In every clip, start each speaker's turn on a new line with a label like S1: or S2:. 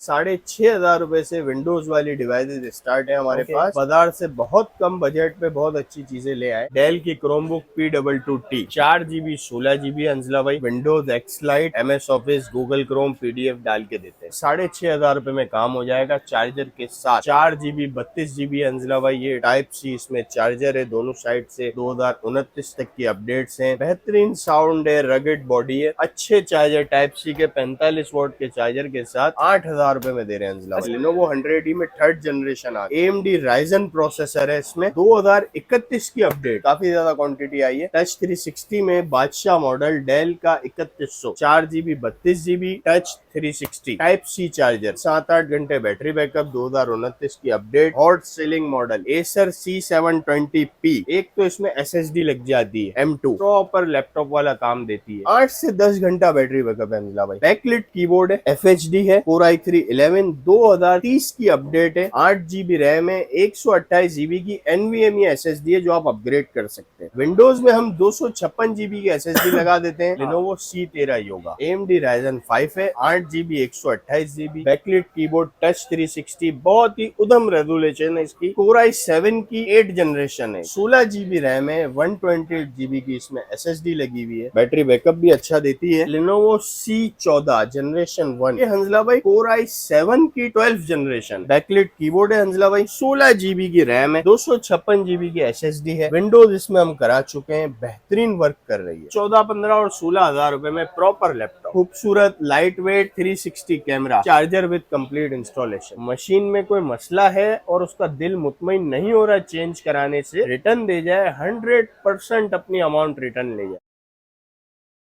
S1: ₹6,500 से विंडोज वाली devices start है हमारे पास। बाजार से बहुत कम बजट पे बहुत अच्छी चीजें ले आए। डेल की क्रोमबुक P22T 4 GB 16 GB अंजला भाई, Windows x light, MS office, Google Chrome, PDF डाल के देते हैं। ₹6,500 में काम हो जाएगा चार्जर के साथ। 4 GB 32 GB अंजला भाई, ये टाइप-C इसमें चार्जर है दोनों साइड से। 2029 तक की अपडेट्स हैं। बेहतरीन साउंड है, रगेड बॉडी है, अच्छे चार्जर टाइप-C के 45 वोल्ट के चार्जर के साथ 8,000 में दे रहे हैं अंजला। Lenovo 100E में 3rd जनरेशन आ गई। AMD Ryzen प्रोसेसर है इसमें। 2031 की अपडेट, काफी ज्यादा क्वांटिटी आई है। टच 360 में बादशाह मॉडल डेल का 3100, 4 GB 32 GB touch 360, Type-C charger, 7-8 घंटे बैटरी बैकअप। 2029 की update. Hot selling model Acer C720P। एक तो इसमें SSD लग जाती है M2, प्रॉपर लैपटॉप वाला काम देती है। 8 से 10 घंटा बैटरी बैकअप है अंजला भाई। बैकलिट कीबोर्ड है, FHD है, Core i3 11। 2030 की अपडेट है। 8 GB रैम है, 128 GB की NVMe SSD है जो आप अपग्रेड कर सकते हैं। विंडोज में हम 256 GB की SSD लगा देते हैं। Lenovo C13 Yoga। AMD Ryzen 5 है, 8 GB 128 GB। Backlit keyboard, touch 360, बहुत ही उधम रेजोल्यूशन है इसकी। Core i7 की 8 जनरेशन है, 16 GB रैम है, 128 GB की इसमें SSD लगी हुई है। बैटरी बैकअप भी अच्छा देती है। Lenovo C14 जनरेशन 1, ये हंसला भाई Core i7 की 12th जनरेशन। बैकलिट कीबोर्ड है हंसला भाई, 16 GB की रैम है, 256 GB की SSD है। विंडोज इसमें हम करा चुके हैं, बेहतरीन वर्क कर रही है। 14, 15 और 16,000 रुपए में प्रॉपर लैपटॉप। खूबसूरत light weight 360 camera, charger with complete installation. Machine में कोई मसला है और उसका दिल मुतमईन नहीं हो रहा चेंज कराने से, रिटर्न दे जाए, 100% अपनी अमाउंट रिटर्न ले जाए।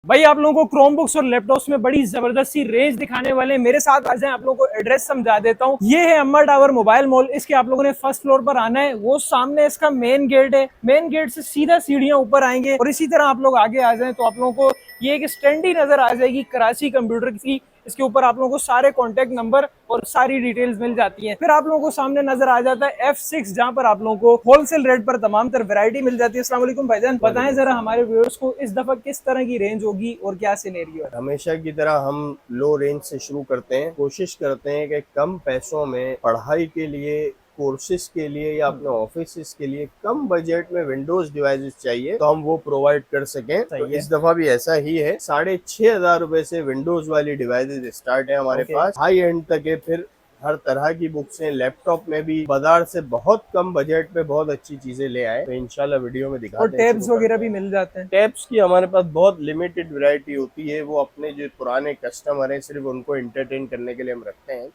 S2: भाई आप लोगों को क्रोम बुक्स और लैपटॉप्स में बड़ी जबरदस्त सी रेंज दिखाने वाले हैं। मेरे साथ आ जाएं, आप लोगों को एड्रेस समझा देता हूँ। ये है अम्मा टावर मोबाइल मॉल। इसके आप लोगों ने फर्स्ट फ्लोर पर आना है, वो सामने इसका मेन गेट है। मेन गेट से सीधा सीढ़ियां ऊपर आएंगे और इसी तरह आप लोग आगे आ जाएं तो आप लोगों को ये एक स्टैंड ही नजर आ जाएगी कराची कंप्यूटर की। इसके ऊपर आप लोगों को सारे कॉन्टेक्ट नंबर और सारी डिटेल्स मिल जाती हैं। फिर आप लोगों को सामने नजर आ जाता है F6, जहां पर आप लोगों को होलसेल रेट पर तमाम तरह वैरायटी मिल जाती है। अस्सलाम वालेकुम भाईजान, बताएं जरा हमारे व्यूअर्स को इस दफा किस तरह की रेंज होगी और क्या सिनेरियो है।
S1: हमेशा की तरह हम लो रेंज से शुरू करते हैं। कोशिश करते हैं कि कम पैसों में पढ़ाई के लिए, कोर्सेज के लिए या अपने ऑफिस के लिए कम बजट में विंडोज डिवाइसेस चाहिए तो हम वो प्रोवाइड कर सकें। तो इस दफा भी ऐसा ही है। ₹6,500 से विंडोज वाली डिवाइसेस स्टार्ट है हमारे पास। हाई एंड तक है। फिर हर तरह की बुक्स हैं। लैपटॉप में भी बाजार से बहुत कम बजट पे बहुत अच्छी चीजें ले आए, तो इंशाल्लाह वीडियो में दिखाते हैं।
S2: और टैब्स वगैरह भी मिल जाते हैं।
S1: टैब्स की हमारे पास बहुत लिमिटेड वैरायटी होती है। वो अपने जो पुराने कस्टमर हैं सिर्फ उनको एंटरटेन करने के लिए हम रखते हैं।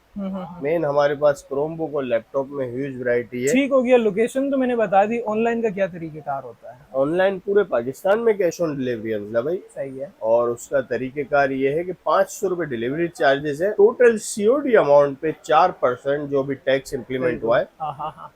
S1: मेन हमारे पास क्रोम बुक और लैपटॉप में ह्यूज वैरायटी है।
S2: ठीक हो गया। लोकेशन तो मैंने बता दी। ऑनलाइन का क्या तरीकेकार होता है?
S1: ऑनलाइन पूरे पाकिस्तान में कैश ऑन डिलीवरी अंजला भाई।
S2: सही है।
S1: और उसका तरीकेकार ये है कि 500 रुपए डिलीवरी चार्जेस है। टोटल COD अमाउंट पे 4% जो भी टैक्स इम्प्लीमेंट हुआ है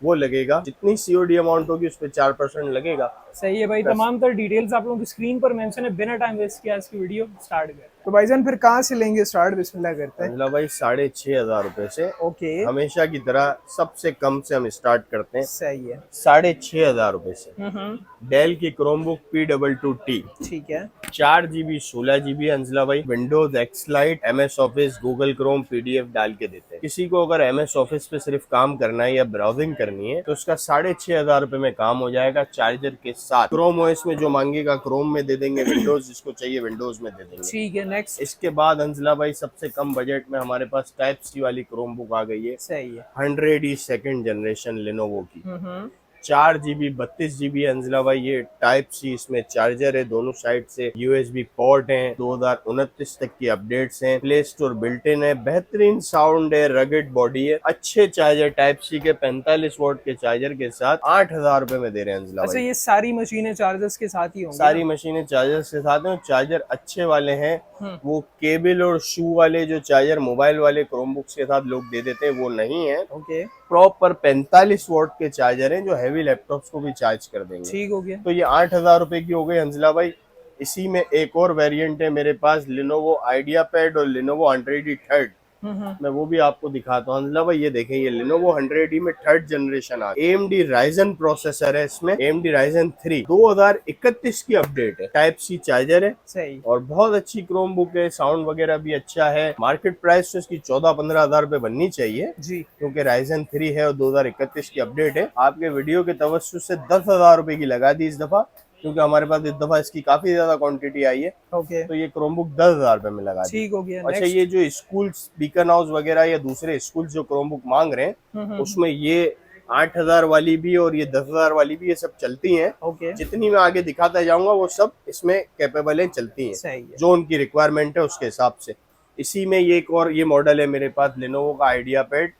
S1: वो लगेगा। जितनी COD अमाउंट होगी उस पर 4% लगेगा।
S2: सही है भाई। तमाम तर डिटेल्स आप लोगों की स्क्रीन पर मेंशन है। बिना टाइम वेस्ट किया इसकी वीडियो स्टार्ट करते हैं। तो भाईजान फिर कहाँ से लेंगे स्टार्ट? बिस्मिल्लाह करते हैं।
S1: अंजला भाई 6,500 से।
S2: ओके।
S1: हमेशा की तरह सबसे कम से हम स्टार्ट करते हैं।
S2: सही है।
S1: ₹6,500 से। डेल की क्रोमबुक P22T,
S2: ठीक है।
S1: 4 GB 16 GB अंजला भाई, Windows x light, MS office, Google Chrome, PDF डाल के देते हैं। किसी को अगर MS ऑफिस पे सिर्फ काम करना है या ब्राउजिंग करनी है तो उसका ₹6,500 में काम हो जाएगा चार्जर के साथ। क्रोम OS में जो मांगेगा क्रोम में दे देंगे, विंडोज जिसको चाहिए विंडोज में दे देंगे।
S2: ठीक है। नेक्स्ट।
S1: इसके बाद अंजला भाई सबसे कम बजट में हमारे पास टाइप-C वाली क्रोम बुक आ गई है।
S2: सही है।
S1: 100E 2nd जनरेशन Lenovo की। 4 GB 32 GB अंजला भाई, ये टाइप-C इसमें चार्जर है, दोनों साइड से USB पोर्ट है। 2029 तक की अपडेट्स हैं। प्ले स्टोर बिल्ट इन है। बेहतरीन साउंड है, रगेड बॉडी है, अच्छे चार्जर टाइप-C के 45 वोल्ट के चार्जर के साथ 8,000 में दे रहे हैं अंजला भाई।
S2: अच्छा, ये सारी मशीनें चार्जर्स के साथ ही होंगी?
S1: सारी मशीनें चार्जर्स के साथ हैं। चार्जर अच्छे वाले हैं। वो केबल और शू वाले जो चार्जर मोबाइल वाले क्रोमबुक्स के साथ लोग दे देते हैं वो नहीं है।
S2: ओके।
S1: प्रॉपर 45 वोल्ट के चार्जर हैं जो हैवी लैपटॉप्स को भी चार्ज कर देंगे।
S2: ठीक हो गया।
S1: तो ये 8,000 की हो गई अंजला भाई। इसी में एक और वेरिएंट है मेरे पास, Lenovo IdeaPad और Lenovo 100E 3rd। मैं वो भी आपको दिखाता हूँ। अंजला भाई ये देखें, ये Lenovo 100E में 3rd जनरेशन आ AMD Ryzen प्रोसेसर है इसमें, AMD Ryzen 3 2031 की अपडेट है, टाइप सी चार्जर है
S2: सही।
S1: और बहुत अच्छी क्रोम बुक है, साउंड वगैरह भी अच्छा है। मार्केट प्राइस तो इसकी 14-15 हजार रुपए बननी चाहिए
S2: जी,
S1: क्योंकि Ryzen 3 है और 2031 की अपडेट है। आपके वीडियो के तवज्जुह से 10,000 रुपए की लगा दी इस दफा, क्योंकि हमारे पास इस दफा इसकी काफी ज्यादा क्वांटिटी आई है,
S2: ओके,
S1: तो ये क्रोमबुक 10,000 रुपए में लगा दी।
S2: ठीक हो गया।
S1: अच्छा,
S2: नेक्स्ट।
S1: ये जो स्कूल बीकन हाउस वगैरह या दूसरे स्कूल जो क्रोमबुक मांग रहे हैं, उसमें ये 8,000 वाली भी और ये 10,000 वाली भी ये सब चलती हैं।
S2: ओके,
S1: जितनी मैं आगे दिखाता जाऊंगा वो सब इसमें कैपेबल है, चलती हैं,
S2: सही है।
S1: जो उनकी रिक्वायरमेंट है उसके हिसाब से। इसी में ये एक और ये मॉडल है मेरे पास, लेनोवो का आइडिया पैड,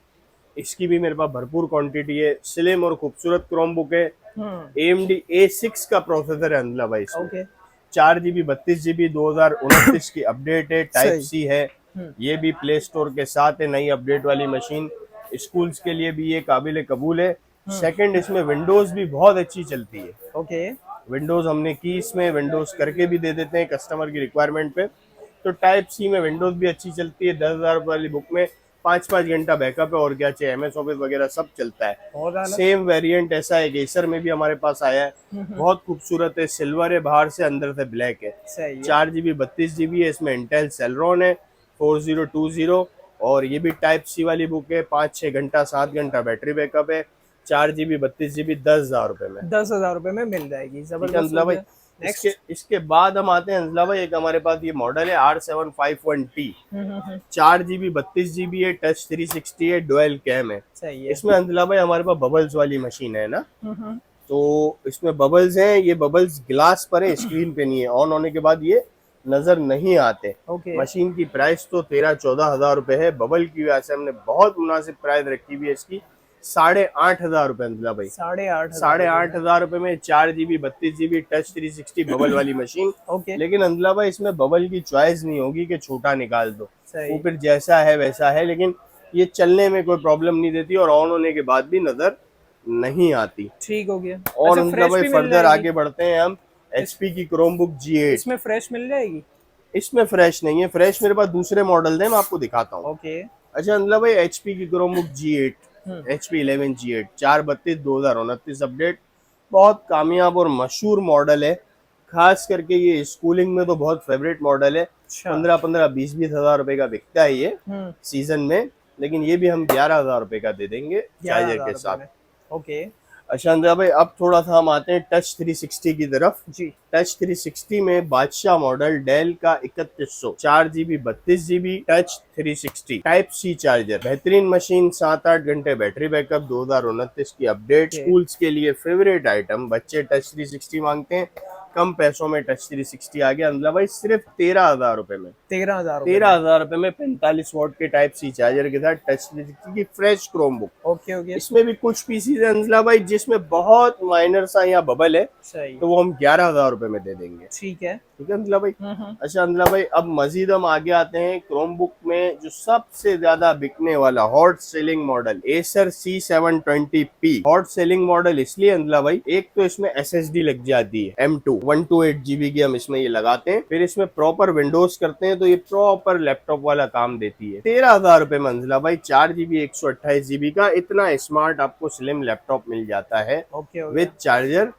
S1: इसकी भी मेरे पास भरपूर क्वांटिटी है। स्लिम और खूबसूरत क्रोमबुक है, AMD A6 का प्रोसेसर है अंदला भाई इसमें।
S2: ओके,
S1: 4GB 32GB 2029 की अपडेट है, टाइप
S2: सही।
S1: सी है। ये भी प्ले स्टोर के साथ है, नई अपडेट वाली मशीन। स्कूल्स के लिए भी ये काबिल कबूल है। सेकंड, इसमें विंडोज भी बहुत अच्छी चलती है।
S2: ओके,
S1: विंडोज हमने की इसमें, विंडोज करके भी दे देते हैं कस्टमर की रिक्वायरमेंट पे। तो टाइप सी में विंडोज भी अच्छी चलती है। 10,000 वाली बुक में 5-5 घंटा बैकअप है और क्या चाहिए, MS ऑफिस वगैरह सब चलता है।
S2: और आला?
S1: सेम वेरिएंट ऐसा है, गेसर में भी हमारे पास आया है, बहुत खूबसूरत है, सिल्वर है, बाहर से अंदर से ब्लैक है।
S2: सही है।
S1: 4GB 32GB है, इसमें इंटेल सेलरॉन है 4020 और ये भी टाइप सी वाली बुक है। 5-6 घंटा 7 घंटा बैटरी बैकअप है। 4GB 32GB 10,000 रुपए में,
S2: 10,000 रुपए में मिल जाएगी। जबरदस्त
S1: अंजला
S2: हो
S1: भाई।
S2: गया।
S1: इसके
S2: नेक्स्ट।
S1: इसके बाद हम आते हैं अंजला भाई, एक हमारे पास ये मॉडल है R751T, 4GB 32GB है, टच 360 है, डुअल कैम है।
S2: सही है।
S1: इसमें अंजला भाई हमारे पास बबल्स वाली मशीन है ना, तो इसमें बबल्स हैं। ये बबल्स ग्लास पर है, स्क्रीन पे नहीं है। ऑन होने के बाद ये नजर नहीं आते।
S2: ओके,
S1: मशीन की प्राइस तो 13-14 हजार रुपए है। बबल की वजह से हमने बहुत मुनासिब प्राइस रखी हुई है इसकी, 8,500 रुपए अंजला भाई। 8,500 रुपए में 4GB 32GB टच 360 बबल वाली मशीन।
S2: ओके,
S1: लेकिन अंजला भाई इसमें बबल की चॉइस नहीं होगी कि छोटा निकाल दो,
S2: सही।
S1: वो फिर जैसा है वैसा है। लेकिन ये चलने में कोई प्रॉब्लम नहीं देती और ऑन होने के बाद भी नजर नहीं आती।
S2: ठीक हो गया।
S1: और
S2: अच्छा,
S1: अंजला
S2: फ्रेश
S1: भाई
S2: भी मिल
S1: फर्दर
S2: जाएगी?
S1: आगे बढ़ते हैं हम। HP की क्रोमबुक G8,
S2: इसमें फ्रेश मिल जाएगी?
S1: इसमें फ्रेश नहीं है, फ्रेश मेरे पास दूसरे मॉडल है, मैं आपको दिखाता हूँ।
S2: ओके,
S1: अच्छा अंजला भाई, HP की Chromebook G8, HP 11 G8 432 2029 update, बहुत कामयाब और मशहूर मॉडल है। खास करके ये स्कूलिंग में तो बहुत फेवरेट मॉडल है।
S2: अच्छा।
S1: 15-20 हजार रुपए का बिकता है ये सीजन में, लेकिन ये भी हम 11,000 रुपए का दे देंगे चार्जर
S2: 11,000
S1: के
S2: रुपए
S1: साथ।
S2: में। ओके,
S1: अच्छा अंजला भाई, अब थोड़ा सा हम आते हैं टच 360 की तरफ।
S2: जी,
S1: टच 360 में बादशाह मॉडल डेल का 3100, 4GB 32GB touch 360 type C charger, बेहतरीन मशीन, 7-8 घंटे बैटरी बैकअप, 2029 की अपडेट। स्कूल्स के लिए फेवरेट आइटम, बच्चे टच 360 मांगते हैं, कम पैसों में टच 360 आ गया अंजला भाई, सिर्फ 13,000 रुपए में।
S2: 13,000
S1: 13,000 रुपए में 45 वॉट के टाइप सी चार्जर के साथ टच 360 की fresh Chrome book.
S2: Okay, okay,
S1: इसमें भी कुछ पीसीज है अंजला भाई जिसमें बहुत माइनर सा या बबल है,
S2: सही।
S1: तो वो हम 11,000 रुपए में दे देंगे।
S2: ठीक है।
S1: ठीक है अंजला भाई। अच्छा अंजला भाई, अब मजीद हम आगे आते हैं क्रोम बुक में, जो सबसे ज्यादा बिकने वाला hot selling model Acer C720P। Hot selling model इसलिए अंजला भाई, एक तो इसमें SSD लग जाती है M2 128GB की, हम इसमें ये लगाते हैं, फिर इसमें प्रॉपर विंडोज करते हैं तो ये प्रॉपर लैपटॉप वाला काम देती है। 13,000 रुपए में अंजला भाई 4GB 128GB का इतना स्मार्ट आपको स्लिम लैपटॉप मिल जाता है
S2: ओके, ओके,
S1: विद चार्जर।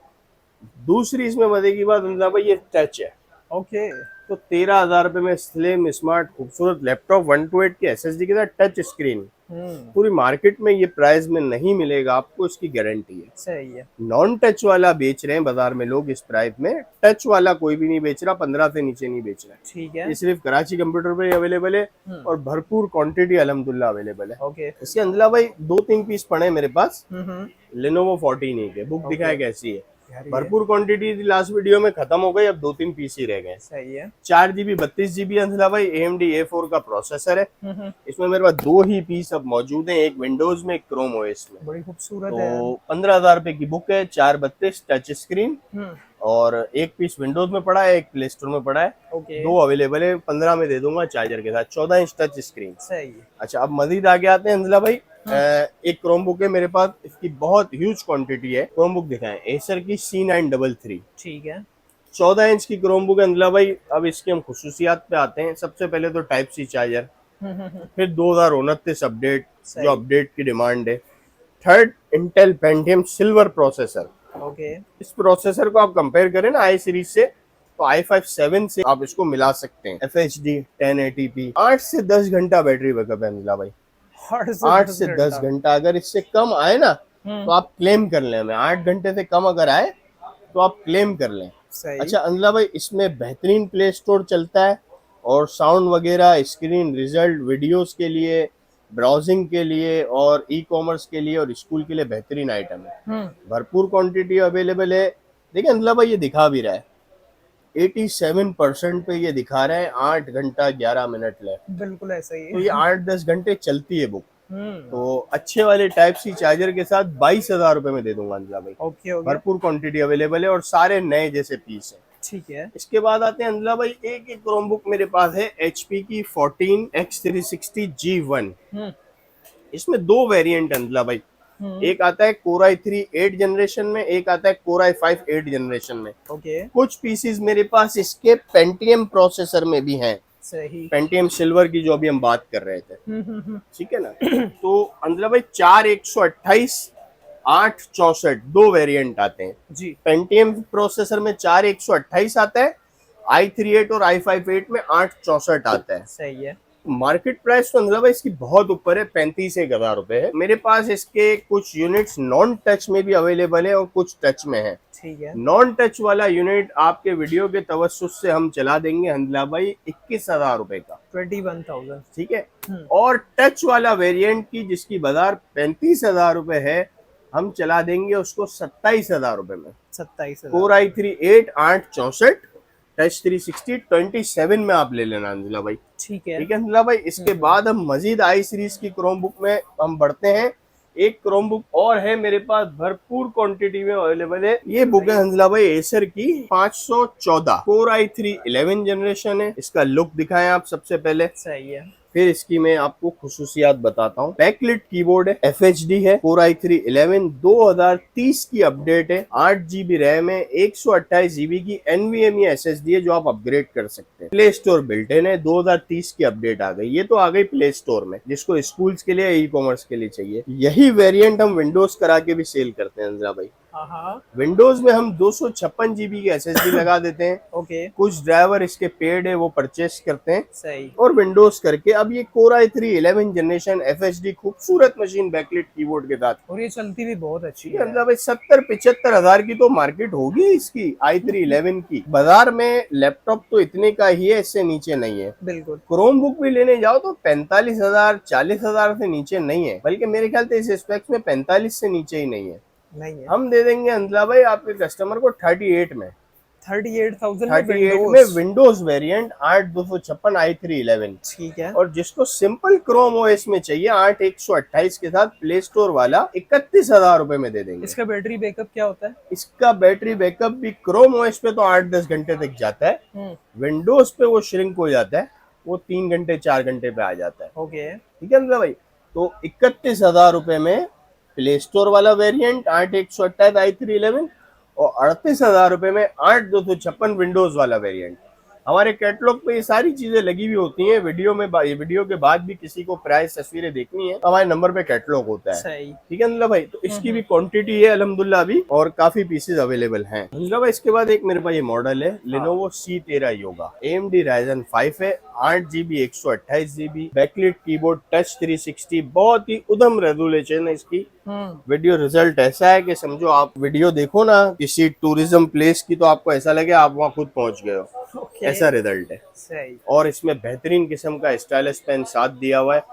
S1: दूसरी इसमें मजे की बात अंजला भाई, ये टच है।
S2: ओके,
S1: तो 13,000 रुपए में स्लिम स्मार्ट खूबसूरत लैपटॉप 128 की SSD के साथ टच स्क्रीन, पूरी मार्केट में ये प्राइस में नहीं मिलेगा आपको, इसकी गारंटी है।
S2: सही है।
S1: नॉन टच वाला बेच रहे हैं बाजार में लोग इस प्राइस में, टच वाला कोई भी नहीं बेच रहा, 15 से नीचे नहीं बेच रहा है।
S2: ठीक है।
S1: ये सिर्फ कराची कंप्यूटर पे अवेलेबल है और भरपूर क्वांटिटी अल्हम्दुलिल्लाह अवेलेबल है।
S2: ओके,
S1: इसके अंदर भाई 2-3 पीस पड़े हैं मेरे पास Lenovo 14A के, बुक दिखाए कैसी है, भरपूर क्वांटिटी थी, लास्ट वीडियो में खत्म हो गई, अब 2-3 पीस ही रह गए।
S2: सही है।
S1: 4GB 32GB अंजला भाई AMD A4 का प्रोसेसर है। इसमें मेरे पास 2 ही पीस अब मौजूद हैं, एक विंडोज में, एक क्रोम OS में।
S2: बड़ी खूबसूरत है।
S1: तो 15,000 रुपए की बुक है, 432 टच स्क्रीन और एक पीस विंडोज में पड़ा है, एक प्ले स्टोर में पड़ा है।
S2: ओके,
S1: 2 अवेलेबल है, 15 में दे दूंगा चार्जर के साथ, 14 इंच टच स्क्रीन।
S2: सही है।
S1: अच्छा अब मजीद आगे आते हैं अंजला भाई। एक क्रोम बुक है मेरे पास, इसकी बहुत ह्यूज क्वांटिटी है। क्रोम बुक दिखाएं, एसर की C933,
S2: ठीक है।
S1: 14 इंच की क्रोम बुक है अंजला भाई। अब इसकी हम खुसूसियात पे आते हैं। सबसे पहले तो टाइप सी चार्जर, फिर 2029 अपडेट,
S2: सही।
S1: जो अपडेट की डिमांड है। Third, Intel Pentium silver processor.
S2: Okay.
S1: इस प्रोसेसर को आप कंपेयर करें ना आई सीरीज से, तो i5 7 से आप इसको मिला सकते हैं। FHD 1080p, 8 से 10 घंटा बैटरी बैकअप है अनिला भाई। 8 से 10 घंटा, अगर इससे कम आए ना तो आप क्लेम कर लें हमें। 8 घंटे से कम अगर आए तो आप क्लेम कर लें।
S2: सही।
S1: अच्छा अनिला भाई, इसमें बेहतरीन प्ले स्टोर चलता है, और साउंड वगैरह, स्क्रीन रिजल्ट, वीडियोस के लिए, ब्राउजिंग के लिए, और ई कॉमर्स के लिए, और स्कूल के लिए बेहतरीन आइटम है। भरपूर क्वांटिटी अवेलेबल है। देखिए अनिला भाई, ये दिखा भी रहा है 87% पे, ये दिखा रहा है 8 घंटा 11 मिनट लेफ्ट।
S2: बिल्कुल ऐसा ही
S1: तो
S2: है।
S1: ये 8-10 घंटे चलती है बुक। तो अच्छे वाले टाइप सी चार्जर के साथ 22,000 रुपए में दे दूंगा अनिला भाई।
S2: Okay okay.
S1: भरपूर क्वांटिटी अवेलेबल है, और सारे नए जैसे पीस है।
S2: ठीक है।
S1: इसके बाद आते हैं अनिला भाई, एक क्रोमबुक मेरे पास है HP की 14X360G1। इसमें दो वेरिएंट अनिला भाई। एक आता है Core i3 8 जनरेशन में, एक आता है Core i5 8 जनरेशन में।
S2: ओके।
S1: कुछ पीसेस मेरे पास इसके पेंटियम प्रोसेसर में भी हैं।
S2: सही।
S1: पेंटियम सिल्वर की जो अभी हम बात कर रहे थे, ठीक है ना। तो अनिला भाई 4 128 8 64 दो वेरिएंट आते हैं
S2: जी।
S1: पेंटियम प्रोसेसर में। 4 128 आता है, i3 8 और i5 8 में 8 64 आता है।
S2: सही है।
S1: मार्केट प्राइस तो अंदर भाई इसकी बहुत ऊपर है, 35,000 रुपए है। मेरे पास इसके कुछ यूनिट्स नॉन टच में भी अवेलेबल है और कुछ टच में है।
S2: ठीक है।
S1: नॉन टच वाला यूनिट आपके वीडियो के तवस्सुस से हम चला देंगे हंदला भाई 21,000 रुपए का।
S2: 21,000।
S1: ठीक है। और टच वाला वेरिएंट की जिसकी बाजार 35,000 रुपए है, हम चला देंगे उसको 27,000 रुपए में।
S2: 27,000।
S1: Core i3 8 8 64 टच 360 27 में आप ले लेना अंजिला भाई।
S2: ठीक है।
S1: ठीक है अंजिला भाई। इसके बाद हम मजीद आई सीरीज की क्रोम बुक में हम बढ़ते हैं। एक क्रोम बुक और है मेरे पास, भरपूर क्वांटिटी में अवेलेबल है। ये बुक है हंसला भाई एसर की 514 Core i3 11 जनरेशन है। इसका लुक दिखाएं आप सबसे पहले।
S2: सही है।
S1: फिर इसकी मैं आपको खुसूसियात बताता हूँ। बैकलिट कीबोर्ड है, FHD है, Core i3 11 2030 की अपडेट है, 8 GB रैम है, 128 GB की NVMe SSD है जो आप अपग्रेड कर सकते हैं। प्ले स्टोर बिल्ट इन है, 2030 की अपडेट आ गई। ये तो आ गई प्ले स्टोर में, जिसको स्कूल्स के लिए, ई कॉमर्स के लिए चाहिए। यही वेरिएंट हम विंडोज करा के भी सेल करते हैं अंजरा भाई। विंडोज में हम 256 GB की SSD लगा देते हैं।
S2: ओके।
S1: कुछ ड्राइवर इसके पेड है वो परचेस करते हैं।
S2: सही।
S1: और विंडोज करके अब ये Core i3 11 जनरेशन FHD खूबसूरत मशीन बैकलिट कीबोर्ड के साथ,
S2: और ये चलती भी बहुत अच्छी है।
S1: मतलब 70-75 हजार की तो मार्केट होगी इसकी i3 11 की। बाजार में लैपटॉप तो इतने का ही है, इससे नीचे नहीं है।
S2: बिल्कुल।
S1: क्रोम बुक भी लेने जाओ तो 45,000 40,000 से नीचे नहीं है, बल्कि मेरे ख्याल से इस स्पेक्स में 45 से नीचे ही नहीं है। हम दे देंगे अंजला भाई आपके कस्टमर को 38 में।
S2: 38,000
S1: में विंडोज वेरिएंट 8 256 i3 11।
S2: ठीक है।
S1: और जिसको सिंपल क्रोम ओएस में चाहिए 8 128 के साथ प्ले स्टोर वाला 31,000 रुपए में दे देंगे।
S2: इसका बैटरी बैकअप क्या होता है?
S1: इसका बैटरी बैकअप भी क्रोम ओएस पे तो 8-10 घंटे तक जाता है, विंडोज पे वो श्रिंक हो जाता है, वो 3 घंटे 4 घंटे पे आ जाता है।
S2: ओके।
S1: ठीक है अंजला भाई। तो 31,000 रुपए में प्ले स्टोर वाला वेरिएंट 8 128 i3 11 और 38,000 रुपए में 8 256 विंडोज वाला वेरिएंट। हमारे कैटलॉग पे ये सारी चीजें लगी हुई होती हैं। वीडियो के बाद भी किसी को प्राइस तस्वीरें देखनी है तो हमारे नंबर पे कैटलॉग होता है।
S2: सही।
S1: ठीक है अंजला भाई। तो इसकी भी क्वांटिटी है अल्हम्दुलिल्लाह अभी, और काफी पीसेस अवेलेबल हैं अंजला भाई। इसके बाद एक मेरे पास ये मॉडल है Lenovo C13 Yoga, AMD Ryzen 5 है, 8 GB 128 GB, backlit keyboard, touch 360, बहुत ही उधम रेजोल्यूशन है इसकी। वीडियो रिजल्ट ऐसा है कि समझो आप वीडियो देखो ना किसी टूरिज्म प्लेस की, तो आपको ऐसा लगे आप वहाँ खुद पहुंच गए हो, ऐसा रिजल्ट है।
S2: सही।
S1: और इसमें बेहतरीन किस्म का स्टाइलिश पेन साथ दिया हुआ है।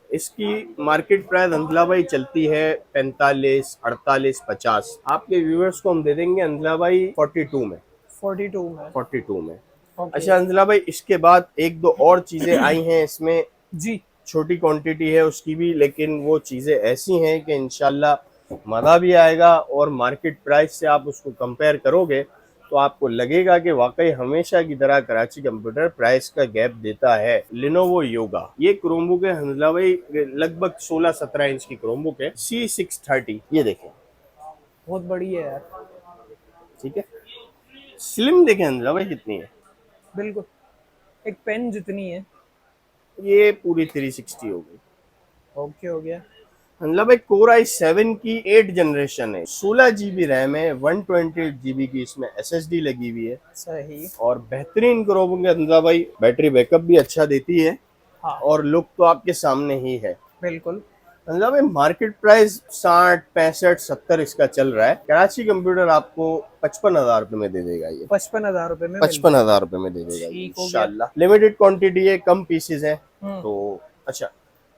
S1: इसकी मार्केट प्राइस अंजला भाई चलती है 45 48 50। आपके व्यूअर्स को हम दे देंगे अंजला भाई 42 में। 42 में। अच्छा अंजला भाई, इसके बाद एक दो और चीजें आई हैं इसमें
S2: जी,
S1: छोटी क्वांटिटी है उसकी भी, लेकिन वो चीजें ऐसी हैं कि इंशाल्लाह मजा भी आएगा, और मार्केट प्राइस से आप उसको कंपेयर करोगे तो आपको लगेगा कि वाकई हमेशा की तरह कराची कंप्यूटर प्राइस का गैप देता है। Lenovo Yoga, ये क्रोमबुक है हंजला भाई, लगभग 16-17 इंच की क्रोमबुक है, C630। ये देखें,
S2: बहुत बड़ी है यार।
S1: ठीक है, स्लिम देखें हंजला भाई कितनी है,
S2: बिल्कुल एक पेन जितनी है।
S1: ये पूरी 360 हो गई।
S2: ओके हो गया।
S1: मतलब एक कोर i7 की 8 जनरेशन है, 16 GB रैम है, 128 GB की इसमें SSD लगी हुई है,
S2: सही।
S1: और बेहतरीन क्रोम के अंदर भाई बैटरी बैकअप भी अच्छा देती है,
S2: हाँ
S1: और लुक तो आपके सामने ही है।
S2: बिल्कुल।
S1: मतलब मार्केट प्राइस 60, 65, 70 इसका चल रहा है। कराची कंप्यूटर आपको 55,000 रुपए में दे देगा ये।
S2: 55,000 रुपए में
S1: 55,000 रुपए में दे देगा ये
S2: ठीक हो गया।
S1: इंशाल्लाह। लिमिटेड क्वांटिटी है, कम पीसेस है।
S2: हम्म।
S1: तो अच्छा,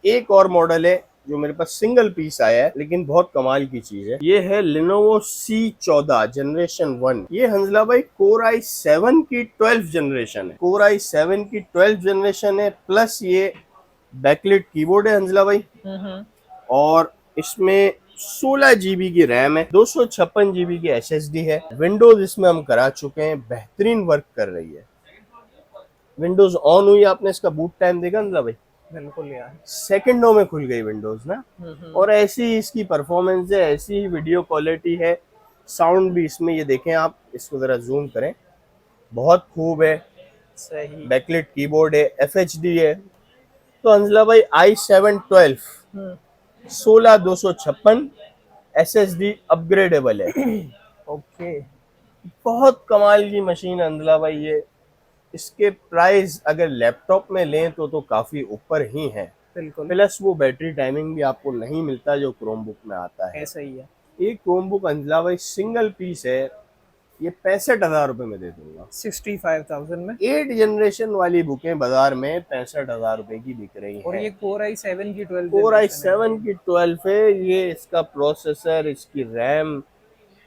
S1: एक और मॉडल है जो मेरे पास सिंगल पीस आया है, लेकिन बहुत कमाल की चीज है। ये है Lenovo C14 जनरेशन 1। ये हंजला भाई कोर i7 की 12th जनरेशन है। कोर i7 की 12th जनरेशन है, प्लस ये बैकलिट कीबोर्ड है हंजला भाई, और इसमें 16 GB की रैम है, 256 GB की SSD है। विंडोज इसमें हम करा चुके हैं, बेहतरीन वर्क कर रही है। विंडोज ऑन हुई, आपने इसका बूट टाइम देखा हंजला भाई,
S2: बिल्कुल यार।
S1: सेकंडों में खुल गई विंडोज ना। और ऐसी ही इसकी परफॉर्मेंस है, ऐसी ही वीडियो क्वालिटी है, साउंड भी इसमें, ये देखें आप, इसको जरा जूम करें, बहुत खूब है।
S2: सही।
S1: बैकलिट कीबोर्ड है, FHD है। तो अंजला भाई i7 12 16 256 SSD अपग्रेडेबल है।
S2: ओके।
S1: बहुत कमाल की मशीन है अंजला भाई ये। इसके प्राइस अगर लैपटॉप में लें तो काफी ऊपर ही है,
S2: बिल्कुल।
S1: प्लस वो बैटरी टाइमिंग भी आपको नहीं मिलता जो क्रोमबुक में आता है।
S2: ऐसा ही है।
S1: ये क्रोमबुक अंजला भाई सिंगल पीस है, ये 65,000 रुपए में दे दूंगा।
S2: 65,000 में।
S1: 8 जनरेशन वाली बुकें बाजार में 65,000 रुपए की बिक रही
S2: और
S1: है।
S2: ये कोर i7 की 12
S1: कोर i7 की 12 है, ये इसका प्रोसेसर, इसकी रैम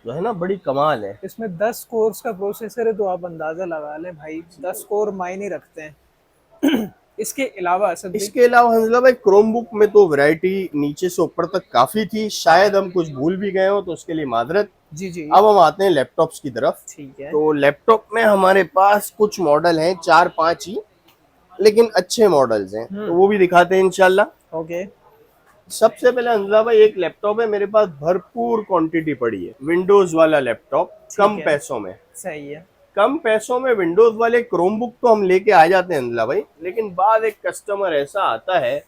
S1: जो है ना बड़ी कमाल है।
S2: इसमें 10 कोर्स का प्रोसेसर है, तो आप अंदाजा लगा लें भाई 10 कोर मायने रखते हैं। इसके अलावा
S1: इसके अलावा हंजला भाई क्रोमबुक में तो वैरायटी नीचे से ऊपर तक काफी थी, शायद हम कुछ भूल भी गए हो तो उसके लिए माजरत।
S2: जी जी।
S1: अब हम आते हैं लैपटॉप्स की तरफ।
S2: ठीक है।
S1: तो लैपटॉप में हमारे पास कुछ मॉडल हैं, 4-5 ही, लेकिन अच्छे मॉडल्स हैं, तो वो भी दिखाते हैं इंशाल्लाह।
S2: ओके।
S1: सबसे पहले अंजला भाई एक लैपटॉप है मेरे पास, भरपूर क्वांटिटी पड़ी है, विंडोज वाला लैपटॉप, कम पैसों में।
S2: सही है।
S1: कम पैसों में विंडोज वाले क्रोमबुक तो हम लेके आ जाते हैं अंजला भाई, लेकिन बाद एक कस्टमर ऐसा आता है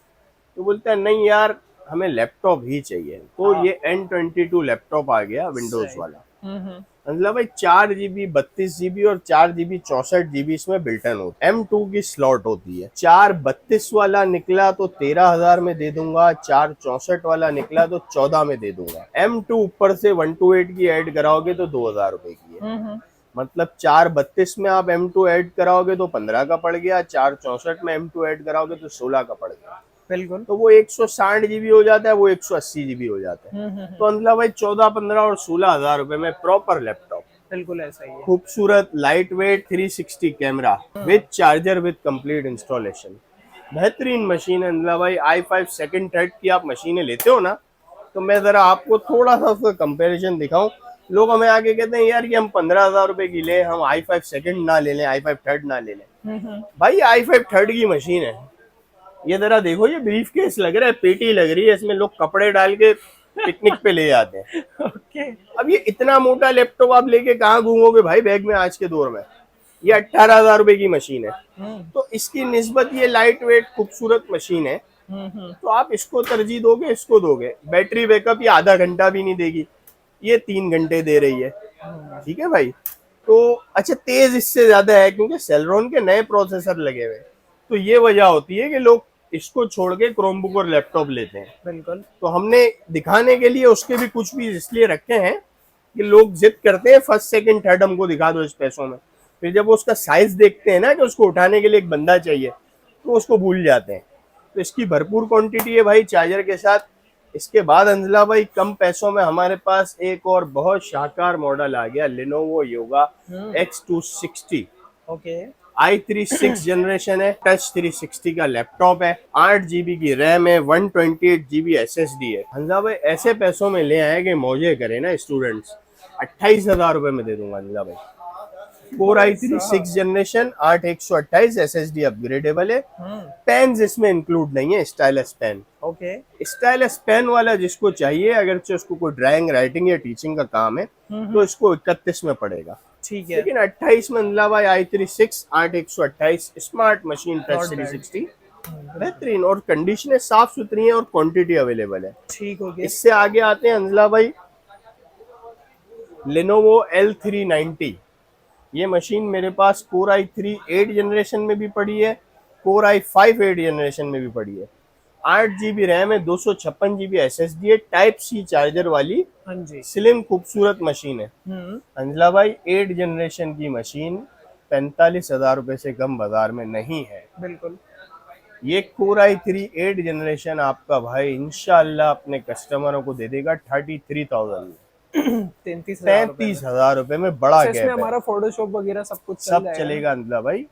S1: तो बोलता है नहीं यार हमें लैपटॉप ही चाहिए। तो ये N22 लैपटॉप आ गया विंडोज वाला। अंजला भाई 4 GB 32 GB और 4 GB 64 GB इसमें बिल्टन होता है। M2 की स्लॉट होती है। 4 32 वाला निकला तो 13,000 में दे दूंगा, 4 64 वाला निकला तो 14 में दे दूंगा। M2 ऊपर से 128 की ऐड कराओगे तो 2,000 रुपए की है। मतलब 4 32 में आप M2 ऐड कराओगे तो 15 का पड़ गया, 4 64 में M2 ऐड कराओगे तो 16 का पड़ गया।
S2: बिल्कुल।
S1: तो वो 160 GB हो जाता है, वो 180 GB हो जाता है। तो अंदला भाई 14, 15 और 16,000 रुपए में प्रॉपर लैपटॉप,
S2: बिल्कुल ऐसा ही है।
S1: खूबसूरत light weight 360 camera with charger with complete installation, बेहतरीन मशीन है अंदला भाई। i5 सेकंड थर्ड की आप मशीनें लेते हो ना, तो मैं जरा आपको थोड़ा सा उसका कंपैरिजन दिखाऊं। लोग हमें आगे कहते हैं यार कि हम 15,000 रुपए की ले, हम i5 सेकंड ना ले लें, i5 थर्ड ना ले लें। भाई i5 थर्ड की मशीन है, ये जरा देखो, ये ब्रीफ केस लग रहा है, पेटी लग रही है, इसमें लोग कपड़े डाल के पिकनिक पे ले जाते हैं।
S2: ओके।
S1: अब ये इतना मोटा लैपटॉप आप लेके कहाँ घूमोगे भाई बैग में आज के दौर में। ये 18,000 रुपए की मशीन है, तो इसकी निस्बत ये लाइट वेट खूबसूरत मशीन है, तो आप इसको तरजीह दोगे, इसको दोगे। बैटरी बैकअप ये आधा घंटा भी नहीं देगी, ये 3 घंटे दे रही है। ठीक है भाई। तो अच्छा तेज इससे ज्यादा है क्योंकि सेलरॉन के नए प्रोसेसर लगे हुए, तो ये वजह होती है कि लोग इसको छोड़ के क्रोमबुक और लैपटॉप लेते हैं।
S2: बिल्कुल।
S1: तो हमने दिखाने के लिए उसके भी कुछ भी इसलिए रखे हैं कि लोग जिद करते हैं फर्स्ट सेकंड थर्ड हमको दिखा दो इस पैसों में, फिर जब वो उसका साइज देखते हैं ना कि उसको उठाने के लिए एक बंदा चाहिए, तो उसको भूल जाते हैं। तो इसकी भरपूर क्वांटिटी है भाई चार्जर के साथ। इसके बाद अंजला भाई कम पैसों में हमारे पास एक और बहुत शानदार मॉडल आ गया, Lenovo Yoga X260।
S2: Okay.
S1: i3 6 generation है, टच 360 का लैपटॉप है, 8 GB की रैम है, 128 GB SSD है। हंजा भाई ऐसे पैसों में ले आए कि मौजे करे ना स्टूडेंट्स, 28,000 रुपए में दे दूंगा हंजा भाई। Core i3 6 generation 8 128 SSD upgradable है। पेन इसमें इंक्लूड नहीं है, stylus pen.
S2: Okay.
S1: Stylus pen वाला जिसको चाहिए, अगर उसको कोई ड्राइंग राइटिंग या टीचिंग का काम है, तो इसको 31 में पड़ेगा।
S2: ठीक है।
S1: लेकिन 28 में अंदला भाई i3 6 8 128 स्मार्ट मशीन टच 360 बेहतरीन, और कंडीशनें साफ सुथरी हैं और क्वांटिटी अवेलेबल है।
S2: ठीक हो गया।
S1: इससे आगे आते हैं अंजला भाई, Lenovo L390। ये मशीन मेरे पास Core i3 8 जनरेशन में भी पड़ी है, Core i5 8 जनरेशन में भी पड़ी है। 8 GB रैम है, 256 GB SSD है, टाइप सी चार्जर वाली
S2: हाँ जी।
S1: स्लिम खूबसूरत मशीन है। अंजला भाई 8 जनरेशन की मशीन 45,000 रुपए से कम बाजार में नहीं है।
S2: बिल्कुल।
S1: ये Core i3 8 जनरेशन आपका भाई इंशाल्लाह अपने कस्टमरों को दे देगा 33,000 में, 33,000 रुपए में। बड़ा
S2: इसमें
S1: गैप है,
S2: हमारा फोटोशॉप वगैरह सब कुछ चल
S1: सब
S2: जाएगा।
S1: चलेगा अंजला भाई।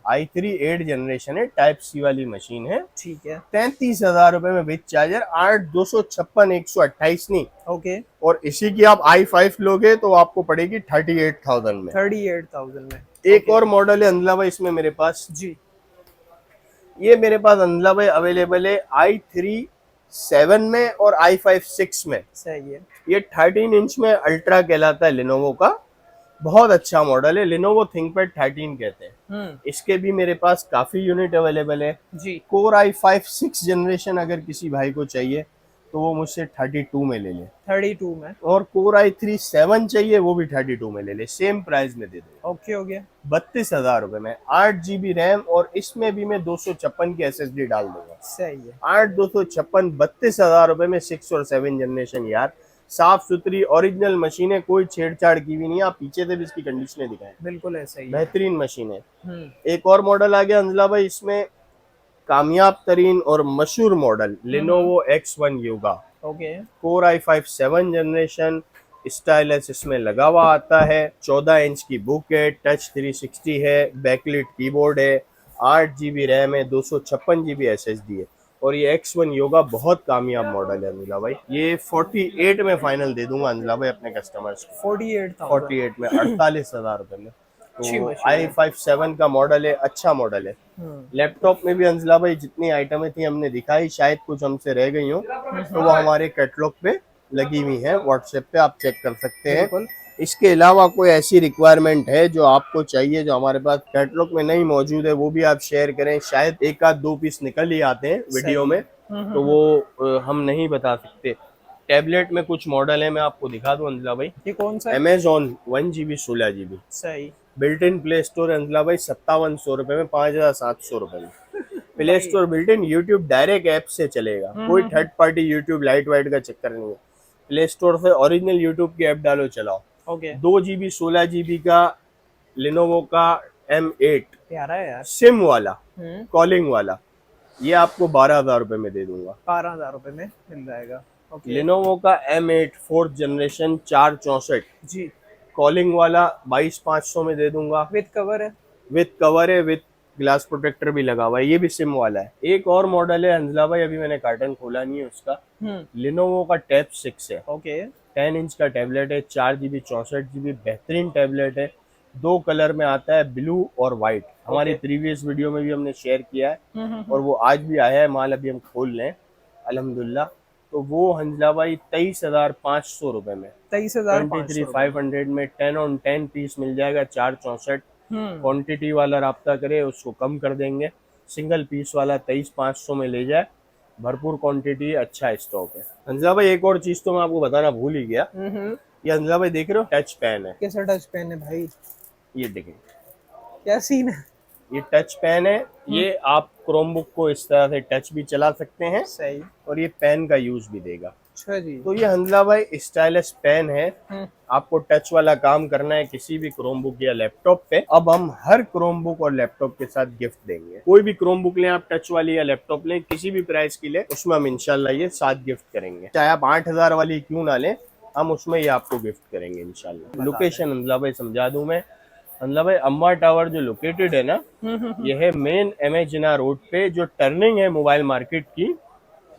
S1: i3 8 जनरेशन है, टाइप सी वाली मशीन है।
S2: ठीक है।
S1: 33,000 रुपए में विद चार्जर, 8 256 128 नहीं।
S2: ओके।
S1: और इसी की आप i5 लोगे तो आपको पड़ेगी 38,000 में।
S2: 38,000 में।
S1: एक और मॉडल है अंजला भाई इसमें मेरे पास
S2: जी।
S1: ये मेरे पास अंजला भाई अवेलेबल है i3 7 में और i5 6 में।
S2: सही है।
S1: ये 13 इंच में अल्ट्रा कहलाता है लेनोवो का, बहुत अच्छा मॉडल है। लेनोवो थिंकपैड 13 कहते हैं। इसके भी मेरे पास काफी यूनिट अवेलेबल है
S2: जी।
S1: Core i5 6 जनरेशन अगर किसी भाई को चाहिए तो वो मुझसे 32 में ले ले,
S2: 32 में।
S1: और Core i3 7 चाहिए वो भी 32 में ले ले, सेम प्राइस में दे दो।
S2: ओके हो गया।
S1: 32,000 रुपए में 8 GB रैम, और इसमें भी मैं 256 की SSD डाल दूंगा।
S2: सही है।
S1: 8 256 32,000 रुपए में 6 और 7 जनरेशन यार, साफ सुथरी ओरिजिनल मशीन है, कोई छेड़छाड़ की भी नहीं है। आप पीछे से भी इसकी कंडीशनें दिखाएं,
S2: बिल्कुल ऐसा ही है।
S1: बेहतरीन मशीन है। एक और मॉडल आ गया अंजला भाई इसमें, कामयाब तरीन और मशहूर model Lenovo X1 Yoga।
S2: Okay.
S1: Core i5 7 generation, stylus इसमें लगा हुआ आता है, 14 इंच की बुक है, टच 360 है, बैकलिट कीबोर्ड है, 8 GB रैम है, 256 GB SSD है। और ये X1 Yoga बहुत कामयाब मॉडल है अंजला भाई। ये 48 में फाइनल दे दूंगा अंजला भाई अपने कस्टमर्स को। 48 में 48,000 रुपए में। तो i5 7 का मॉडल है, अच्छा मॉडल है। लैपटॉप में भी अंजला भाई जितनी आइटमें थी हमने दिखाई, शायद कुछ हमसे रह गई हो तो वो हमारे कैटलॉग पे लगी हुई है, व्हाट्सएप पे आप चेक कर सकते हैं। इसके अलावा कोई ऐसी रिक्वायरमेंट है जो आपको चाहिए जो हमारे पास कैटलॉग में नहीं मौजूद है, वो भी आप शेयर करें। शायद एक आध दो पीस निकल ही आते हैं वीडियो में, तो वो हम नहीं बता सकते। टैबलेट में कुछ मॉडल है, मैं आपको दिखा दूं अंजला भाई।
S2: ये कौन सा?
S1: Amazon 1 GB 16 GB
S2: सही।
S1: बिल्ट इन प्ले स्टोर अंजला भाई 5700 रुपए में, 5,700 रुपए में play store built in. YouTube direct app से चलेगा, कोई third party YouTube light white का चक्कर नहीं है। प्ले स्टोर से ओरिजिनल यूट्यूब की ऐप डालो, चलाओ।
S2: ओके।
S1: 2 GB 16 GB का Lenovo का M8
S2: प्यारा है यार,
S1: सिम वाला, कॉलिंग वाला, ये आपको 12,000 रुपए में दे दूंगा।
S2: 12,000 रुपए में मिल जाएगा।
S1: Lenovo का M8 4th जनरेशन 464
S2: जी,
S1: कॉलिंग वाला 22,500 में दे दूंगा।
S2: विद कवर है,
S1: विद कवर है, विद ग्लास प्रोटेक्टर भी लगा हुआ है, ये भी सिम वाला है। एक और मॉडल है अंजला भाई, अभी मैंने कार्टन खोला नहीं है उसका, Lenovo का Tab 6 है।
S2: ओके।
S1: 10 इंच का टैबलेट है, 4 GB 64 GB, बेहतरीन टैबलेट है। 2 कलर में आता है, ब्लू और व्हाइट। हमारी प्रीवियस वीडियो में भी हमने शेयर किया है और वो आज भी आया है माल, अभी हम खोल लें अल्हम्दुलिल्लाह। तो वो अंजला भाई 23,500 रुपए में, 23,500 में 10 on 10 पीस मिल जाएगा, 464। क्वांटिटी वाला राब्ता करे उसको कम कर देंगे, सिंगल पीस वाला 23,500 में ले जाए, भरपूर क्वांटिटी, अच्छा स्टॉक है। अंजला भाई एक और चीज तो मैं आपको बताना भूल ही गया, ये अंजला भाई देख रहे हो टच पेन है।
S2: कैसा टच पेन है भाई?
S1: ये देखें
S2: क्या सीन है?
S1: ये टच पेन है, ये आप क्रोमबुक को इस तरह से टच भी चला सकते हैं।
S2: सही।
S1: और ये पेन का यूज भी देगा।
S2: अच्छा जी।
S1: तो ये हंजला भाई स्टाइलिश पेन है, आपको टच वाला काम करना है किसी भी क्रोमबुक या लैपटॉप पे। अब हम हर क्रोमबुक और लैपटॉप के साथ गिफ्ट देंगे। कोई भी क्रोमबुक लें आप, टच वाली या लैपटॉप लें, किसी भी प्राइस की ले, उसमें हम इंशाल्लाह ये साथ गिफ्ट करेंगे। चाहे आप 8,000 वाली क्यों ना लें, हम उसमें ये आपको गिफ्ट करेंगे इंशाल्लाह। लोकेशन हंजला भाई समझा दूं मैं, हंजला भाई अम्मा टावर जो लोकेटेड है ना, ये है मेन एमेजिना रोड पे, जो टर्निंग है मोबाइल मार्केट की,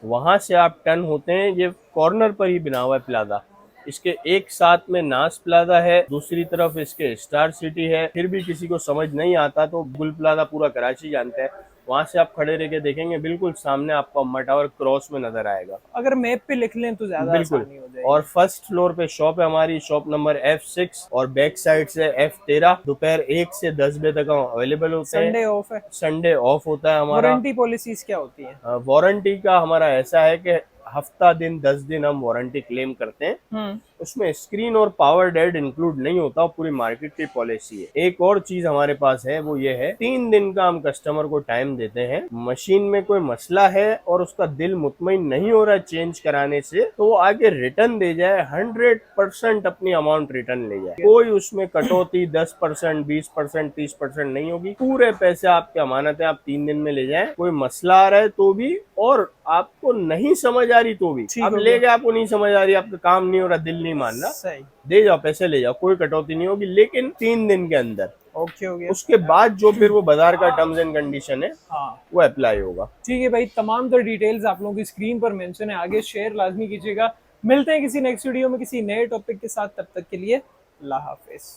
S1: वहां से आप टर्न होते हैं, ये कॉर्नर पर ही बना हुआ है प्लाजा। इसके एक साथ में नास प्लाजा है, दूसरी तरफ इसके स्टार सिटी है। फिर भी किसी को समझ नहीं आता तो गुल प्लाजा पूरा कराची जानता है, वहाँ से आप खड़े रह के देखेंगे बिल्कुल सामने आपको अम्मा टावर क्रॉस में नजर आएगा।
S2: अगर मैप पे लिख लें तो ज्यादा
S1: बिल्कुल।
S2: आसानी हो जाएगी।
S1: और फर्स्ट फ्लोर पे शॉप है हमारी, शॉप नंबर F6 और बैक साइड से F13। दोपहर 1 से 10 बजे तक हम अवेलेबल होते हैं।
S2: संडे ऑफ है।
S1: संडे ऑफ होता है हमारा।
S2: वारंटी पॉलिसीज क्या होती है?
S1: वारंटी का हमारा ऐसा है कि हफ्ता दिन 10 दिन हम वारंटी क्लेम करते हैं। उसमें स्क्रीन और पावर डेड इंक्लूड नहीं होता, पूरी मार्केट की पॉलिसी है। एक और चीज हमारे पास है, वो ये है 3 दिन का हम कस्टमर को टाइम देते हैं। मशीन में कोई मसला है और उसका दिल मुतमईन नहीं हो रहा चेंज कराने से, तो वो आगे रिटर्न दे जाए, 100% अपनी अमाउंट रिटर्न ले जाए। कोई उसमें कटौती 10%, 20%, 30% नहीं होगी। पूरे पैसे आपके अमानत है, आप 3 दिन में ले जाए। कोई मसला आ रहा है तो भी, और आपको नहीं समझ आ रही तो भी, आप ले गए, आपको नहीं समझ आ रही, आपका काम नहीं हो रहा, दिल नहीं मान रहा,
S2: सही,
S1: दे जाओ, पैसे ले जाओ, कोई कटौती नहीं होगी, लेकिन 3 दिन के अंदर।
S2: ओके हो गया।
S1: उसके बाद जो फिर वो बाजार का टर्म्स एंड कंडीशन है,
S2: हाँ
S1: वो अप्लाई होगा।
S2: ठीक है भाई, तमाम तो डिटेल्स आप लोगों की स्क्रीन पर मेंशन है, आगे शेयर लाजमी कीजिएगा। मिलते हैं किसी नेक्स्ट वीडियो में किसी नए टॉपिक के साथ, तब तक के लिए अल्लाह हाफिज।